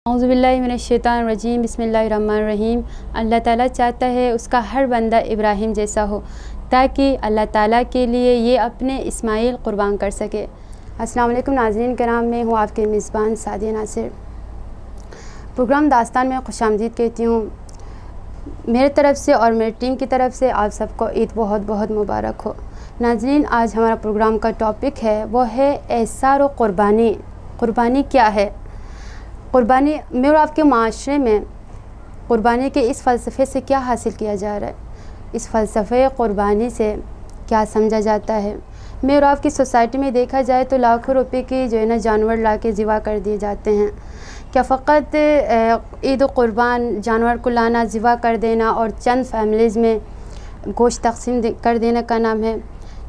اعوذ باللہ من الشیطان الرجیم، بسم اللہ الرحمن الرحیم۔ اللہ تعالیٰ چاہتا ہے اس کا ہر بندہ ابراہیم جیسا ہو تاکہ اللہ تعالیٰ کے لیے یہ اپنے اسماعیل قربان کر سکے۔ السلام علیکم ناظرین کرام، میں ہوں آپ کے میزبان سعدیہ ناصر۔ پروگرام داستان میں خوش آمدید کہتی ہوں۔ میرے طرف سے اور میری ٹیم کی طرف سے آپ سب کو عید بہت بہت مبارک ہو۔ ناظرین، آج ہمارا پروگرام کا ٹاپک ہے، وہ ہے احسار و قربانی۔ قربانی کیا ہے؟ قربانی میں اور آپ کے معاشرے میں قربانی کے اس فلسفے سے کیا حاصل کیا جا رہا ہے؟ اس فلسفے قربانی سے کیا سمجھا جاتا ہے؟ میں اور آپ کی سوسائٹی میں دیکھا جائے تو لاکھوں روپے کی جو ہے نا جانور لا کے ذبح کر دیے جاتے ہیں۔ کیا فقط عید و قربان جانور کو لانا، ذبح کر دینا اور چند فیملیز میں گوشت تقسیم کر دینے کا نام ہے؟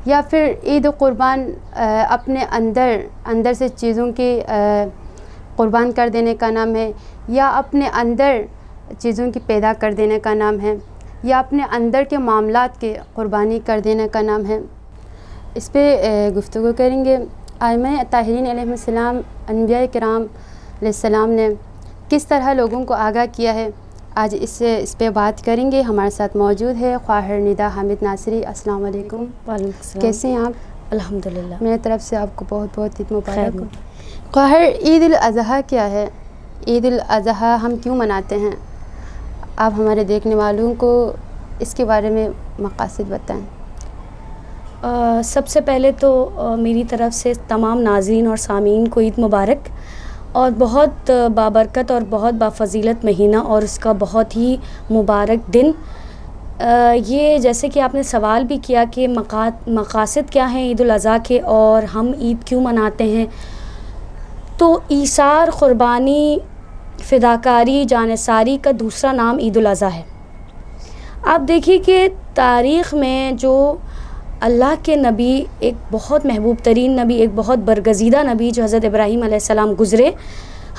یا پھر عید و قربان اپنے اندر سے چیزوں کی قربان کر دینے کا نام ہے، یا اپنے اندر چیزوں کی پیدا کر دینے کا نام ہے، یا اپنے اندر کے معاملات کے قربانی کر دینے کا نام ہے؟ اس پہ گفتگو کریں گے۔ ائمہ طاہرین علیہ السلام، انبیاء کرام علیہ السلام نے کس طرح لوگوں کو آگاہ کیا ہے، آج اس پہ بات کریں گے۔ ہمارے ساتھ موجود ہے خواہر ندا حامد ناصری۔ السلام علیکم۔ وعلیکم السلام۔ کیسے ہیں آپ؟ الحمدللہ۔ میری طرف سے آپ کو بہت بہت عید مبارک ہو۔ خواہر، عید الاضحیٰ کیا ہے؟ عید الاضحیٰ ہم کیوں مناتے ہیں؟ آپ ہمارے دیکھنے والوں کو اس کے بارے میں مقاصد بتائیں۔ سب سے پہلے تو میری طرف سے تمام ناظرین اور سامعین کو عید مبارک، اور بہت بابرکت اور بہت بافضیلت مہینہ اور اس کا بہت ہی مبارک دن۔ یہ جیسے کہ آپ نے سوال بھی کیا کہ مقاصد کیا ہیں عید الاضحیٰ کے اور ہم عید کیوں مناتے ہیں، تو ایثار، قربانی، فداکاری، جانثاری کا دوسرا نام عید الاضحیٰ ہے۔ آپ دیکھیے کہ تاریخ میں جو اللہ کے نبی، ایک بہت محبوب ترین نبی، ایک بہت برگزیدہ نبی جو حضرت ابراہیم علیہ السلام گزرے،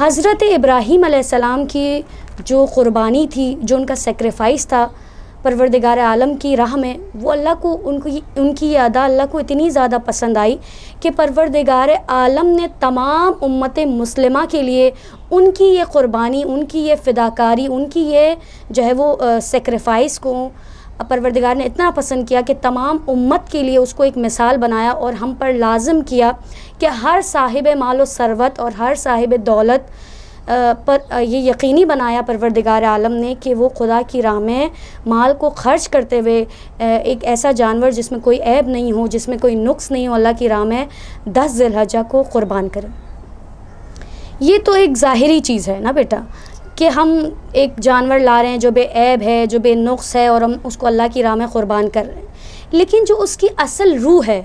حضرت ابراہیم علیہ السلام کی جو قربانی تھی، جو ان کا سیکریفائس تھا پروردگار عالم کی راہ میں، وہ اللہ کو ان کی یہ ادا اللہ کو اتنی زیادہ پسند آئی کہ پروردگار عالم نے تمام امت مسلمہ کے لیے ان کی یہ قربانی، ان کی یہ فداکاری، ان کی یہ جو ہے وہ سیکریفائس کو پروردگار نے اتنا پسند کیا کہ تمام امت کے لیے اس کو ایک مثال بنایا، اور ہم پر لازم کیا کہ ہر صاحب مال و ثروت اور ہر صاحب دولت پر یہ یقینی بنایا پروردگار عالم نے کہ وہ خدا کی راہ میں مال کو خرچ کرتے ہوئے ایک ایسا جانور جس میں کوئی عیب نہیں ہو، جس میں کوئی نقص نہیں ہو، اللہ کی راہ میں 10 ذی الحجہ کو قربان کریں۔ یہ تو ایک ظاہری چیز ہے نا بیٹا، کہ ہم ایک جانور لا رہے ہیں جو بے عیب ہے، جو بے نقص ہے، اور ہم اس کو اللہ کی راہ میں قربان کر رہے ہیں۔ لیکن جو اس کی اصل روح ہے،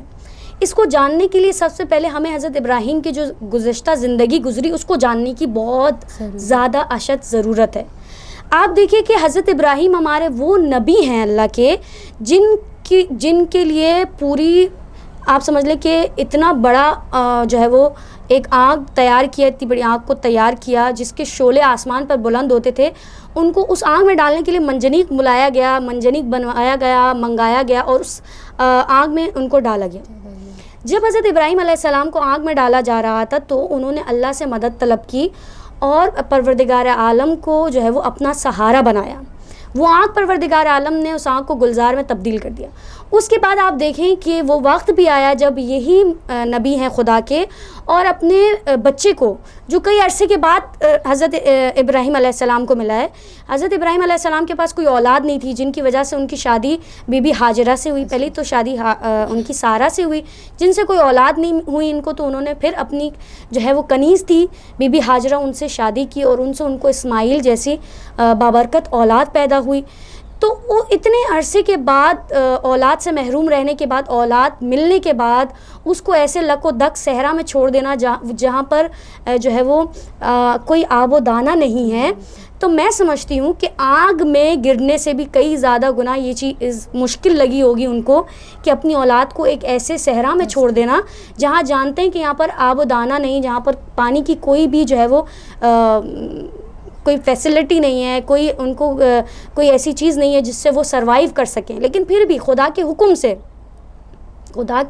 اس کو جاننے کے لیے سب سے پہلے ہمیں حضرت ابراہیم کی جو گزشتہ زندگی گزری اس کو جاننے کی بہت زیادہ اشد ضرورت ہے۔ آپ دیکھیے کہ حضرت ابراہیم ہمارے وہ نبی ہیں اللہ کے جن کے لیے پوری آپ سمجھ لیں کہ اتنا بڑا جو ہے وہ ایک آگ تیار کیا، اتنی بڑی آگ کو تیار کیا جس کے شعلے آسمان پر بلند ہوتے تھے، ان کو اس آگ میں ڈالنے کے لیے منجنیق بنوایا گیا، منگایا گیا، اور اس آگ میں ان کو ڈالا گیا۔ جب حضرت ابراہیم علیہ السلام کو آگ میں ڈالا جا رہا تھا تو انہوں نے اللہ سے مدد طلب کی اور پروردگار عالم کو جو ہے وہ اپنا سہارا بنایا۔ وہ آگ پروردگار عالم نے اس آگ کو گلزار میں تبدیل کر دیا۔ اس کے بعد آپ دیکھیں کہ وہ وقت بھی آیا جب یہی نبی ہیں خدا کے، اور اپنے بچے کو جو کئی عرصے کے بعد حضرت ابراہیم علیہ السلام کو ملا ہے، حضرت ابراہیم علیہ السلام کے پاس کوئی اولاد نہیں تھی، جن کی وجہ سے ان کی شادی بی بی ہاجرہ سے ہوئی۔ پہلی تو شادی ان کی سارہ سے ہوئی، جن سے کوئی اولاد نہیں ہوئی ان کو، تو انہوں نے پھر اپنی جو ہے وہ کنیز تھی بی بی ہاجرہ، ان سے شادی کی، اور ان کو اسماعیل جیسی بابرکت اولاد پیدا ہوئی۔ تو وہ اتنے عرصے کے بعد اولاد سے محروم رہنے کے بعد، اولاد ملنے کے بعد، اس کو ایسے لک و دک صحرا میں چھوڑ دینا جہاں پر جو ہے وہ کوئی آب و دانہ نہیں ہے، تو میں سمجھتی ہوں کہ آگ میں گرنے سے بھی کئی زیادہ گنا یہ چیز مشکل لگی ہوگی ان کو، کہ اپنی اولاد کو ایک ایسے صحرا میں چھوڑ دینا جہاں جانتے ہیں کہ یہاں پر آب و دانہ نہیں، جہاں پر پانی کی کوئی بھی جو ہے وہ کوئی فیسلٹی نہیں ہے، ان کو کوئی ایسی چیز نہیں ہے جس سے وہ سروائیو کر سکیں، لیکن پھر بھی خدا کے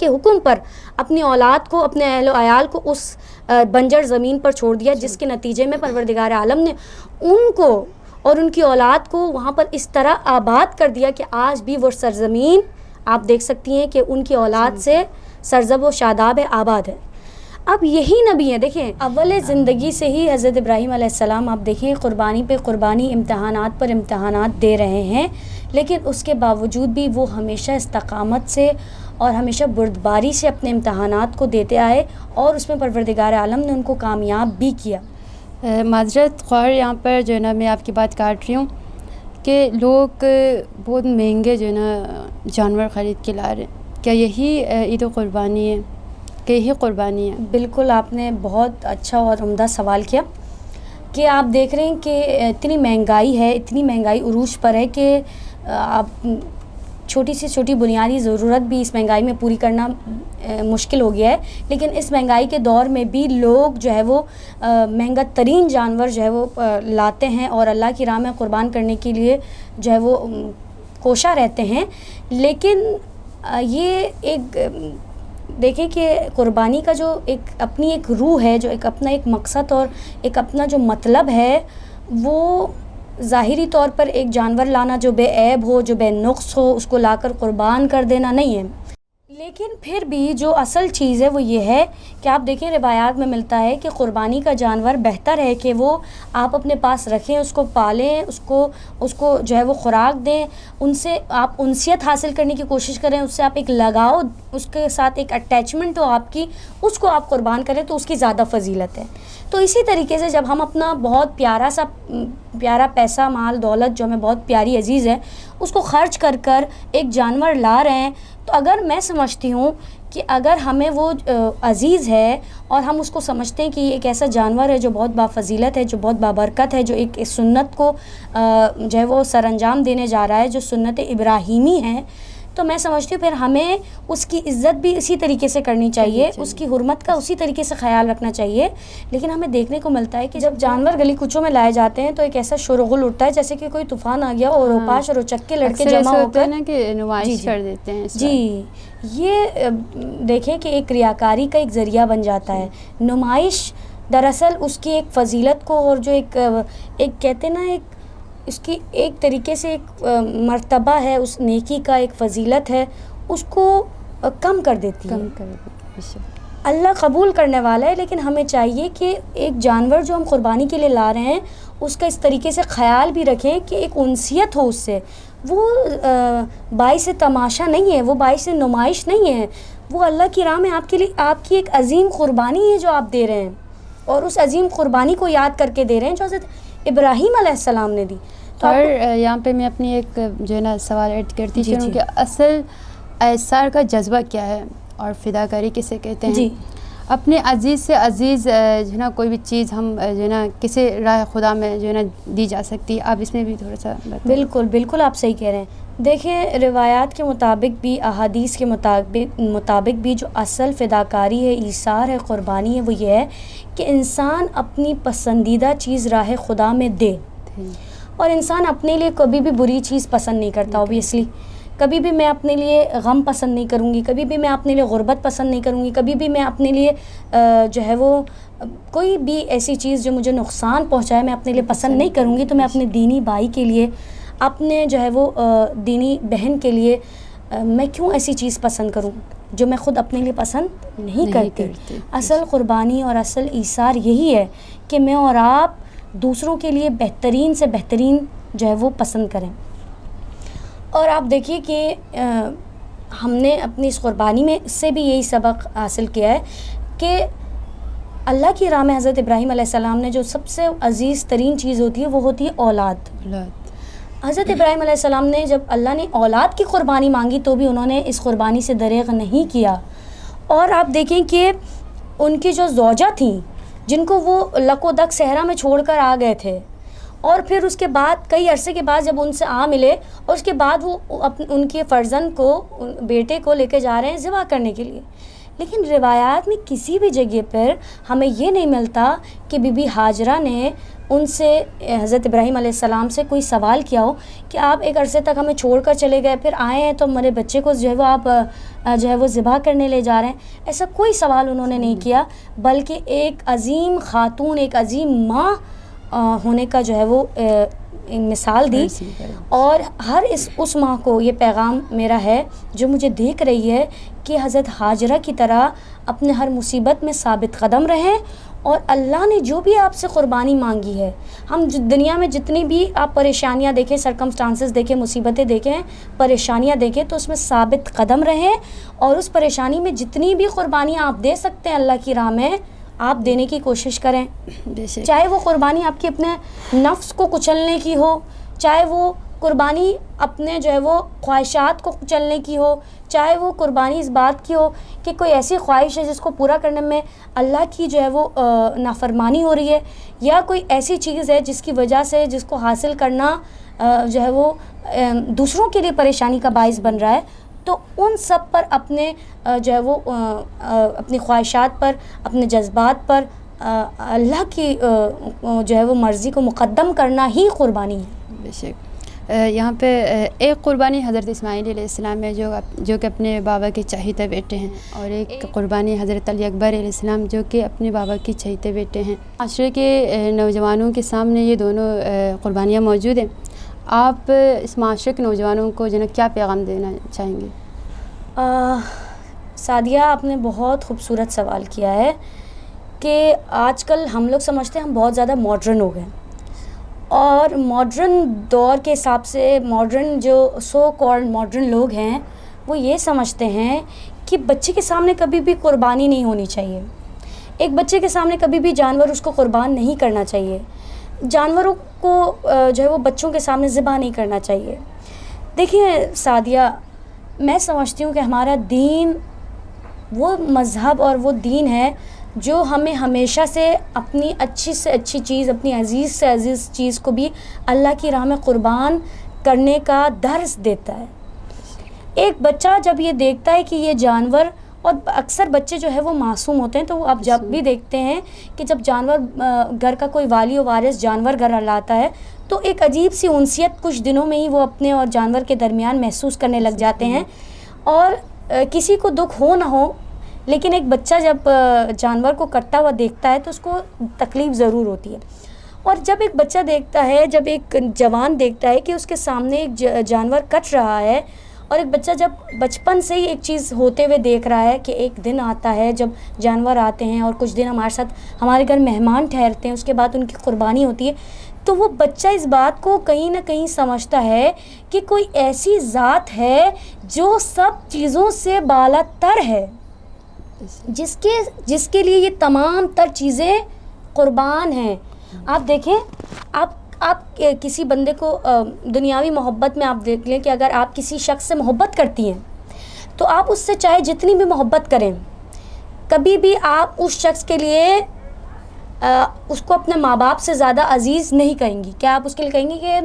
حکم پر اپنی اولاد کو، اپنے اہل و عیال کو اس بنجر زمین پر چھوڑ دیا، جس کے نتیجے میں پروردگار عالم نے ان کو اور ان کی اولاد کو وہاں پر اس طرح آباد کر دیا کہ آج بھی وہ سرزمین آپ دیکھ سکتی ہیں کہ ان کی اولاد سے سرزب و شاداب ہے، آباد ہے۔ اب یہی نبی ہیں، دیکھیں اول زندگی سے ہی حضرت ابراہیم علیہ السلام آپ دیکھیں قربانی پہ قربانی، امتحانات پر امتحانات دے رہے ہیں، لیکن اس کے باوجود بھی وہ ہمیشہ استقامت سے اور ہمیشہ بردباری سے اپنے امتحانات کو دیتے آئے، اور اس میں پروردگار عالم نے ان کو کامیاب بھی کیا۔ معذرت خواہ یہاں پر جو ہے نا میں آپ کی بات کاٹ رہی ہوں کہ لوگ بہت مہنگے جو ہے نا جانور خرید کے لا رہے ہیں، کیا یہی عید و قربانی ہے؟ کہ یہی قربانی ہے؟ بالکل، آپ نے بہت اچھا اور عمدہ سوال کیا کہ آپ دیکھ رہے ہیں کہ اتنی مہنگائی ہے، اتنی مہنگائی عروج پر ہے کہ آپ چھوٹی سی چھوٹی بنیادی ضرورت بھی اس مہنگائی میں پوری کرنا مشکل ہو گیا ہے، لیکن اس مہنگائی کے دور میں بھی لوگ جو ہے وہ مہنگا ترین جانور جو ہے وہ لاتے ہیں اور اللہ کی راہ میں قربان کرنے کے لیے جو ہے وہ کوشاں رہتے ہیں۔ لیکن یہ ایک دیکھیں کہ قربانی کا جو ایک اپنی ایک روح ہے، جو ایک اپنا ایک مقصد اور ایک اپنا جو مطلب ہے، وہ ظاہری طور پر ایک جانور لانا جو بے عیب ہو، جو بے نقص ہو، اس کو لا کر قربان کر دینا نہیں ہے۔ لیکن پھر بھی جو اصل چیز ہے وہ یہ ہے کہ آپ دیکھیں روایات میں ملتا ہے کہ قربانی کا جانور بہتر ہے کہ وہ آپ اپنے پاس رکھیں، اس کو پالیں، اس کو جو ہے وہ خوراک دیں، ان سے آپ انسیت حاصل کرنے کی کوشش کریں، اس سے آپ ایک لگاؤ، اس کے ساتھ ایک اٹیچمنٹ ہو آپ کی، اس کو آپ قربان کریں تو اس کی زیادہ فضیلت ہے۔ تو اسی طریقے سے جب ہم اپنا بہت پیارا پیسہ مال دولت جو ہمیں بہت پیاری عزیز ہے اس کو خرچ کر ایک جانور لا رہے ہیں، تو اگر میں سمجھتی ہوں کہ اگر ہمیں وہ عزیز ہے اور ہم اس کو سمجھتے ہیں کہ یہ ایک ایسا جانور ہے جو بہت بافضیلت ہے، جو بہت بابرکت ہے، جو ایک سنت کو جو ہے وہ سر انجام دینے جا رہا ہے، جو سنت ابراہیمی ہے، تو میں سمجھتی ہوں پھر ہمیں اس کی عزت بھی اسی طریقے سے کرنی چاہیے، اس کی حرمت کا اسی طریقے سے خیال رکھنا چاہیے۔ لیکن ہمیں دیکھنے کو ملتا ہے کہ جب جانور گلی کوچوں میں لائے جاتے ہیں تو ایک ایسا شور و غل اٹھتا ہے جیسے کہ کوئی طوفان آ گیا اور اوپاش اور اچکے لڑکے جمع ہو کر کہ نمائش کر دیتے ہیں۔ جی، یہ دیکھیں کہ ایک ریاکاری کا ایک ذریعہ بن جاتا ہے۔ نمائش دراصل اس کی ایک فضیلت کو اور جو ایک کہتے ہیں نا ایک اس کی ایک طریقے سے ایک مرتبہ ہے، اس نیکی کا ایک فضیلت ہے، اس کو کم کر دیتی ہے۔ اللہ قبول کرنے والا ہے، لیکن ہمیں چاہیے کہ ایک جانور جو ہم قربانی کے لیے لا رہے ہیں اس کا اس طریقے سے خیال بھی رکھیں کہ ایک انسیت ہو اس سے، وہ باعث تماشا نہیں ہے، وہ باعث نمائش نہیں ہے، وہ اللہ کی راہ میں آپ کے لیے آپ کی ایک عظیم قربانی ہے جو آپ دے رہے ہیں، اور اس عظیم قربانی کو یاد کر کے دے رہے ہیں جو حضرت ابراہیم علیہ السلام نے دی۔ اور یہاں پہ میں اپنی ایک جو ہے نا سوال ایڈ کرتی چلوں کہ اصل ایثار کا جذبہ کیا ہے اور فداکاری کسے کہتے ہیں؟ اپنے عزیز سے عزیز جو ہے نا کوئی بھی چیز ہم جو ہے نا کسی راہ خدا میں جو ہے نا دی جا سکتی ہے، آپ اس میں بھی تھوڑا سا بتائیں۔ بالکل آپ صحیح کہہ رہے ہیں۔ دیکھیں روایات کے مطابق بھی، احادیث کے مطابق بھی جو اصل فداکاری ہے، ایثار ہے، قربانی ہے، وہ یہ ہے کہ انسان اپنی پسندیدہ چیز راہ خدا میں دے، اور انسان اپنے لیے کبھی بھی بری چیز پسند نہیں کرتا۔ اوبیسلی کبھی بھی میں اپنے لیے غم پسند نہیں کروں گی، کبھی بھی میں اپنے لیے غربت پسند نہیں کروں گی، کبھی بھی میں اپنے لیے جو ہے وہ کوئی بھی ایسی چیز جو مجھے نقصان پہنچائے میں اپنے لیے پسند نہیں کروں گی۔ تو میں اپنے دینی بھائی کے لیے، اپنے جو ہے وہ دینی بہن کے لیے میں کیوں ایسی چیز پسند کروں جو میں خود اپنے لیے پسند نہیں کرتی۔ اصل قربانی اور اصل ایثار یہی ہے کہ میں اور آپ دوسروں کے لیے بہترین سے بہترین جو ہے وہ پسند کریں۔ اور آپ دیکھیے کہ ہم نے اپنی اس قربانی میں سے بھی یہی سبق حاصل کیا ہے کہ اللہ کی راہ میں حضرت ابراہیم علیہ السلام نے جو سب سے عزیز ترین چیز ہوتی ہے وہ ہوتی ہے اولاد۔ حضرت ابراہیم علیہ السلام نے جب اللہ نے اولاد کی قربانی مانگی تو بھی انہوں نے اس قربانی سے دریغ نہیں کیا۔ اور آپ دیکھیں کہ ان کی جو زوجہ تھیں جن کو وہ لک و دک صحرا میں چھوڑ کر آ گئے تھے، اور پھر اس کے بعد کئی عرصے کے بعد جب ان سے آ ملے اور اس کے بعد وہ ان کے فرزند کو، بیٹے کو لے کے جا رہے ہیں ذبح کرنے کے لیے، لیکن روایات میں کسی بھی جگہ پر ہمیں یہ نہیں ملتا کہ بی بی ہاجرہ نے ان سے حضرت ابراہیم علیہ السلام سے کوئی سوال کیا ہو کہ آپ ایک عرصے تک ہمیں چھوڑ کر چلے گئے، پھر آئے ہیں تو ہمارے بچے کو جو ہے وہ آپ جو ہے وہ ذبح کرنے لے جا رہے ہیں. ایسا کوئی سوال انہوں نے نہیں کیا، بلکہ ایک عظیم خاتون، ایک عظیم ماں ہونے کا جو ہے وہ مثال دی. اور ہر اس ماں کو یہ پیغام میرا ہے جو مجھے دیکھ رہی ہے کہ حضرت ہاجرہ کی طرح اپنے ہر مصیبت میں ثابت قدم رہیں، اور اللہ نے جو بھی آپ سے قربانی مانگی ہے، ہم دنیا میں جتنی بھی آپ پریشانیاں دیکھیں، سرکمسٹانسز دیکھیں، مصیبتیں دیکھیں، پریشانیاں دیکھیں، تو اس میں ثابت قدم رہیں، اور اس پریشانی میں جتنی بھی قربانیاں آپ دے سکتے ہیں اللہ کی راہ میں، آپ دینے کی کوشش کریں. چاہے وہ قربانی آپ کی اپنے نفس کو کچلنے کی ہو، چاہے وہ قربانی اپنے جو ہے وہ خواہشات کو کچلنے کی ہو، چاہے وہ قربانی اس بات کی ہو کہ کوئی ایسی خواہش ہے جس کو پورا کرنے میں اللہ کی جو ہے وہ نافرمانی ہو رہی ہے، یا کوئی ایسی چیز ہے جس کی وجہ سے جس کو حاصل کرنا جو ہے وہ دوسروں کے لیے پریشانی کا باعث بن رہا ہے. تو ان سب پر اپنے جو ہے وہ اپنی خواہشات پر، اپنے جذبات پر اللہ کی جو ہے وہ مرضی کو مقدم کرنا ہی قربانی ہے. بے شک. یہاں پہ ایک قربانی حضرت اسماعیل علیہ السلام ہے جو کہ اپنے بابا کے چہیتے بیٹے ہیں، اور ایک قربانی حضرت علی اکبر علیہ السلام جو کہ اپنے بابا کے چہیتے بیٹے ہیں. معاشرے کے نوجوانوں کے سامنے یہ دونوں قربانیاں موجود ہیں. آپ اس معاشرے کے نوجوانوں کو جو ہے کیا پیغام دینا چاہیں گے؟ سعدیہ، آپ نے بہت خوبصورت سوال کیا ہے کہ آج کل ہم لوگ سمجھتے ہیں ہم بہت زیادہ ماڈرن ہو گئے، اور ماڈرن دور کے حساب سے ماڈرن جو سو کالڈ ماڈرن لوگ ہیں وہ یہ سمجھتے ہیں کہ بچے کے سامنے کبھی بھی قربانی نہیں ہونی چاہیے. ایک بچے کے سامنے کبھی بھی جانور اس کو قربان نہیں کرنا چاہیے، جانوروں کو جو ہے وہ بچوں کے سامنے ذبح نہیں کرنا چاہیے. دیکھیں سعدیہ، میں سمجھتی ہوں کہ ہمارا دین وہ مذہب اور وہ دین ہے جو ہمیں ہمیشہ سے اپنی اچھی سے اچھی چیز، اپنی عزیز سے عزیز چیز کو بھی اللہ کی راہ میں قربان کرنے کا درس دیتا ہے. ایک بچہ جب یہ دیکھتا ہے کہ یہ جانور، اور اکثر بچے جو ہے وہ معصوم ہوتے ہیں، تو وہ آپ جب بھی دیکھتے ہیں کہ جب جانور گھر کا کوئی والی و وارث جانور گھر لاتا ہے تو ایک عجیب سی انسیت کچھ دنوں میں ہی وہ اپنے اور جانور کے درمیان محسوس کرنے لگ جاتے ہیں. اور کسی کو دکھ ہو نہ ہو، لیکن ایک بچہ جب جانور کو کٹتا ہوا دیکھتا ہے تو اس کو تکلیف ضرور ہوتی ہے. اور جب ایک بچہ دیکھتا ہے، جب ایک جوان دیکھتا ہے کہ اس کے سامنے ایک جانور کٹ رہا ہے، اور ایک بچہ جب بچپن سے ہی ایک چیز ہوتے ہوئے دیکھ رہا ہے کہ ایک دن آتا ہے جب جانور آتے ہیں اور کچھ دن ہمارے ساتھ ہمارے گھر مہمان ٹھہرتے ہیں، اس کے بعد ان کی قربانی ہوتی ہے، تو وہ بچہ اس بات کو کہیں نہ کہیں سمجھتا ہے کہ کوئی ایسی ذات ہے جو سب چیزوں سے بالا تر ہے، جس کے لیے یہ تمام تر چیزیں قربان ہیں. آپ دیکھیں، آپ کسی بندے کو دنیاوی محبت میں آپ دیکھ لیں کہ اگر آپ کسی شخص سے محبت کرتی ہیں تو آپ اس سے چاہے جتنی بھی محبت کریں، کبھی بھی آپ اس شخص کے لیے اس کو اپنے ماں باپ سے زیادہ عزیز نہیں کہیں گی. کیا آپ اس کے لیے کہیں گی کہ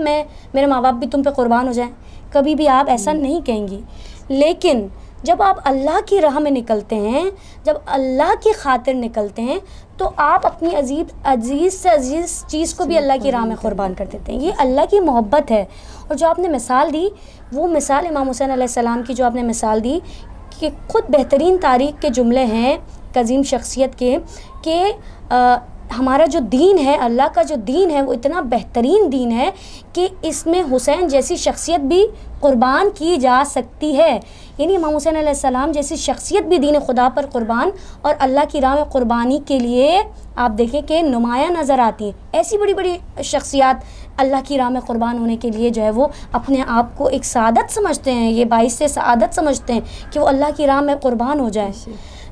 میرے ماں باپ بھی تم پہ قربان ہو جائیں؟ کبھی بھی آپ ایسا نہیں کہیں گی. لیکن جب آپ اللہ کی راہ میں نکلتے ہیں، جب اللہ کی خاطر نکلتے ہیں، تو آپ اپنی عزیز سے عزیز چیز کو بھی اللہ کی راہ میں قربان کر دیتے ہیں. یہ اللہ کی محبت ہے. اور جو آپ نے مثال دی، وہ مثال امام حسین علیہ السلام کی جو آپ نے مثال دی، کہ خود بہترین تاریخ کے جملے ہیں عظیم شخصیت کے، کہ ہمارا جو دین ہے، اللہ کا جو دین ہے، وہ اتنا بہترین دین ہے کہ اس میں حسین جیسی شخصیت بھی قربان کی جا سکتی ہے. یعنی امام حسین علیہ السلام جیسی شخصیت بھی دین خدا پر قربان اور اللہ کی راہ میں قربانی کے لیے آپ دیکھیں کہ نمایاں نظر آتی ہیں. ایسی بڑی بڑی شخصیات اللہ کی راہ میں قربان ہونے کے لیے جو ہے وہ اپنے آپ کو ایک سعادت سمجھتے ہیں، یہ باعث سے سعادت سمجھتے ہیں کہ وہ اللہ کی راہ میں قربان ہو جائیں.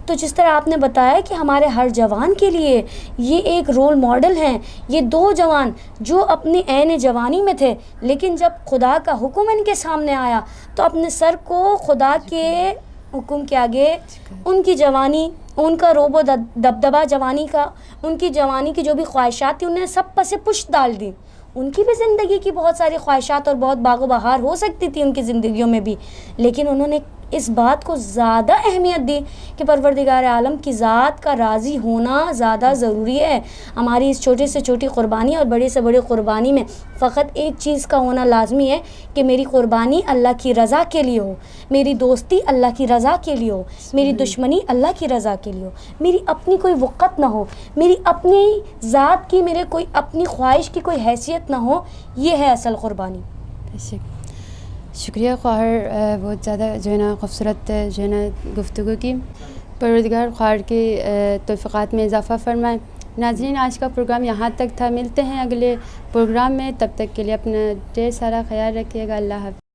تو جس طرح آپ نے بتایا کہ ہمارے ہر جوان کے لیے یہ ایک رول ماڈل ہیں. یہ دو جوان جو اپنی عین جوانی میں تھے، لیکن جب خدا کا حکم ان کے سامنے آیا تو اپنے سر کو خدا کے حکم کے آگے ان کی جوانی، ان کا روب و دبدبہ جوانی کا، ان کی جوانی کی جو بھی خواہشات تھیں، انہیں سب پس پشت ڈال دی. ان کی بھی زندگی کی بہت ساری خواہشات اور بہت باغ و بہار ہو سکتی تھی ان کی زندگیوں میں بھی، لیکن انہوں نے اس بات کو زیادہ اہمیت دی کہ پروردگار عالم کی ذات کا راضی ہونا زیادہ ضروری ہے. ہماری اس چھوٹے سے چھوٹی قربانی اور بڑے سے بڑے قربانی میں فقط ایک چیز کا ہونا لازمی ہے کہ میری قربانی اللہ کی رضا کے لیے ہو, میری دوستی اللہ کی رضا کے لیے ہو, میری دشمنی اللہ کی رضا کے لیے ہو, میری اپنی کوئی وقت نہ ہو, میری اپنی ذات کی, میرے کوئی اپنی خواہش کی کوئی حیثیت نہ ہو. یہ ہے اصل قربانی. شکریہ خواہر, بہت زیادہ جو ہے نا خوبصورت جو ہے نا گفتگو کی. پروردگار خواہر کے توفیقات میں اضافہ فرمائے. ناظرین, آج کا پروگرام یہاں تک تھا. ملتے ہیں اگلے پروگرام میں, تب تک کے لیے اپنا ڈھیر سارا خیال رکھیے گا. اللہ حافظ.